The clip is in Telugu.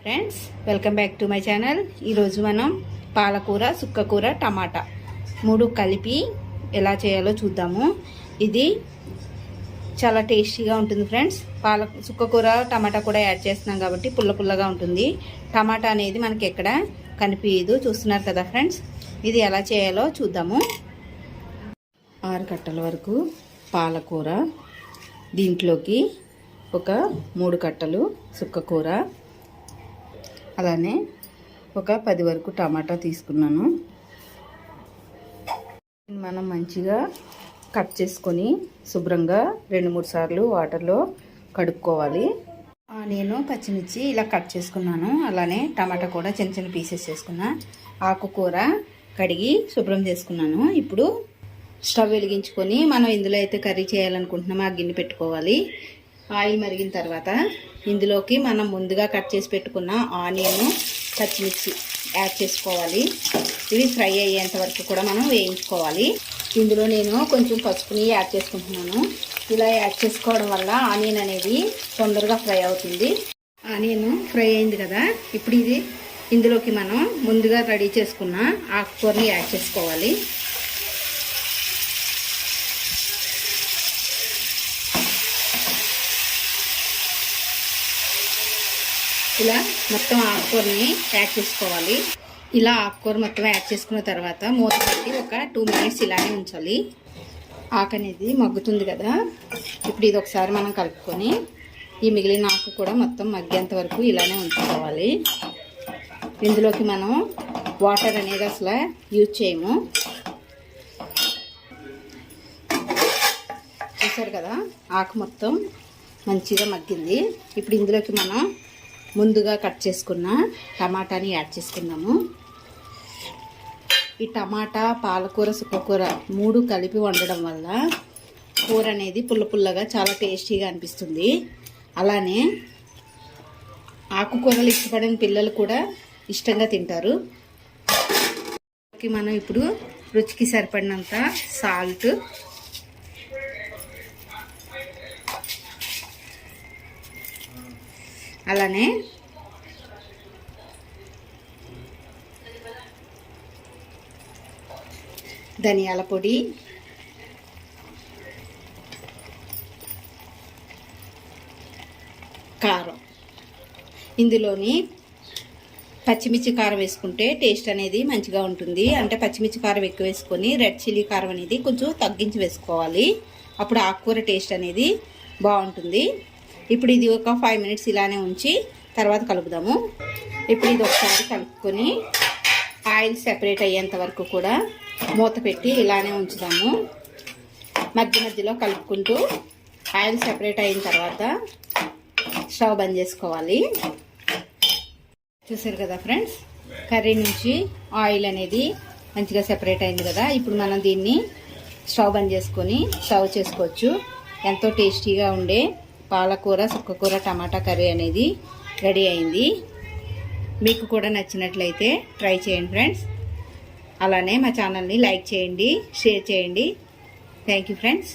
Friends, welcome back to my channel. ఈరోజు మనం పాలకూర, సుక్కకూర, టమాటా మూడు కలిపి ఎలా చేయాలో చూద్దాము. ఇది చాలా టేస్టీగా ఉంటుంది ఫ్రెండ్స్. సుక్కకూర టమాటా కూడా యాడ్ చేస్తున్నాం కాబట్టి పుల్ల పుల్లగా ఉంటుంది. టమాటా అనేది మనకి ఎక్కడ కనిపించదు, చూస్తున్నారు కదా ఫ్రెండ్స్. ఇది ఎలా చేయాలో చూద్దాము. 6 కట్టల వరకు పాలకూర, దీంట్లోకి ఒక 3 కట్టలు సుక్కకూర, అలానే ఒక 10 వరకు టమాటా తీసుకున్నాను. మనం మంచిగా కట్ చేసుకొని శుభ్రంగా 2-3 సార్లు వాటర్లో కడుక్కోవాలి. నేను పచ్చిమిర్చి ఇలా కట్ చేసుకున్నాను. అలానే టమాటా కూడా చిన్న చిన్న పీసెస్ చేసుకున్నా. ఆకుకూర కడిగి శుభ్రం చేసుకున్నాను. ఇప్పుడు స్టవ్ వెలిగించుకొని మనం ఇందులో అయితే కర్రీ చేయాలనుకుంటున్నామో ఆ గిన్నె పెట్టుకోవాలి. ఆయిల్ మరిగిన తర్వాత ఇందులోకి మనం ముందుగా కట్ చేసి పెట్టుకున్న ఆనియన్, పచ్చిమిర్చి యాడ్ చేసుకోవాలి. ఇవి ఫ్రై అయ్యేంత వరకు కూడా మనం వేయించుకోవాలి. ఇందులో నేను కొంచెం పసుపుని యాడ్ చేసుకుంటున్నాను. ఇలా యాడ్ చేసుకోవడం వల్ల ఆనియన్ అనేది తొందరగా ఫ్రై అవుతుంది. ఆనియన్ ఫ్రై అయింది కదా, ఇప్పుడు ఇందులోకి మనం ముందుగా రెడీ చేసుకున్న ఆకుకూరని యాడ్ చేసుకోవాలి. ఇలా మొత్తం ఆకుకూరని యాడ్ చేసుకోవాలి. ఇలా ఆకుకూర మొత్తం యాడ్ చేసుకున్న తర్వాత మూత పెట్టి ఒక 2 మినిట్స్ ఇలానే ఉంచాలి. ఆకు అనేది మగ్గుతుంది కదా, ఇప్పుడు ఇది ఒకసారి మనం కలుపుకొని ఈ మిగిలిన ఆకు కూడా మొత్తం మగ్గేంత వరకు ఇలానే ఉంచుకోవాలి. ఇందులోకి మనం వాటర్ అనేది అసలు యూజ్ చేయము. చూసారు కదా, ఆకు మొత్తం మంచిగా మగ్గింది. ఇప్పుడు ఇందులోకి మనం ముందుగా కట్ చేసుకున్న టమాటాని యాడ్ చేసుకున్నాము. ఈ టమాటా, పాలకూర, సుక్కకూర 3 కలిపి వండడం వల్ల కూర అనేది పుల్ల పుల్లగా చాలా టేస్టీగా అనిపిస్తుంది. అలానే ఆకుకూరలు ఇష్టపడిన పిల్లలు కూడా ఇష్టంగా తింటారు. మనం ఇప్పుడు రుచికి సరిపడినంత సాల్ట్, అలానే ధనియాల పొడి, కారం. ఇందులోని పచ్చిమిర్చి కారం వేసుకుంటే టేస్ట్ అనేది మంచిగా ఉంటుంది. అంటే పచ్చిమిర్చి కారం ఎక్కువ వేసుకొని రెడ్ చిల్లీ కారం అనేది కొంచెం తగ్గించి వేసుకోవాలి. అప్పుడు ఆకుకూర టేస్ట్ అనేది బాగుంటుంది. ఇప్పుడు ఇది ఒక 5 మినిట్స్ ఇలానే ఉంచి తర్వాత కలుపుదాము. ఇప్పుడు ఇది ఒకసారి కలుపుకొని ఆయిల్ సెపరేట్ అయ్యేంత వరకు కూడా మూత పెట్టి ఇలానే ఉంచుదాము. మధ్య మధ్యలో కలుపుకుంటూ ఆయిల్ సెపరేట్ అయిన తర్వాత స్టవ్ బంద్ చేసుకోవాలి. చూసారు కదా ఫ్రెండ్స్, కర్రీ నుంచి ఆయిల్ అనేది మంచిగా సెపరేట్ అయింది కదా. ఇప్పుడు మనం దీన్ని స్టవ్ బంద్ చేసుకొని సర్వ్ చేసుకోవచ్చు. ఎంతో టేస్టీగా ఉండే పాలకూర, సుక్కకూర, టమాటా కర్రీ అనేది రెడీ అయింది. మీకు కూడా నచ్చినట్లయితే ట్రై చేయండి ఫ్రెండ్స్. అలానే మా ఛానల్ని లైక్ చేయండి, షేర్ చేయండి. Thank you friends.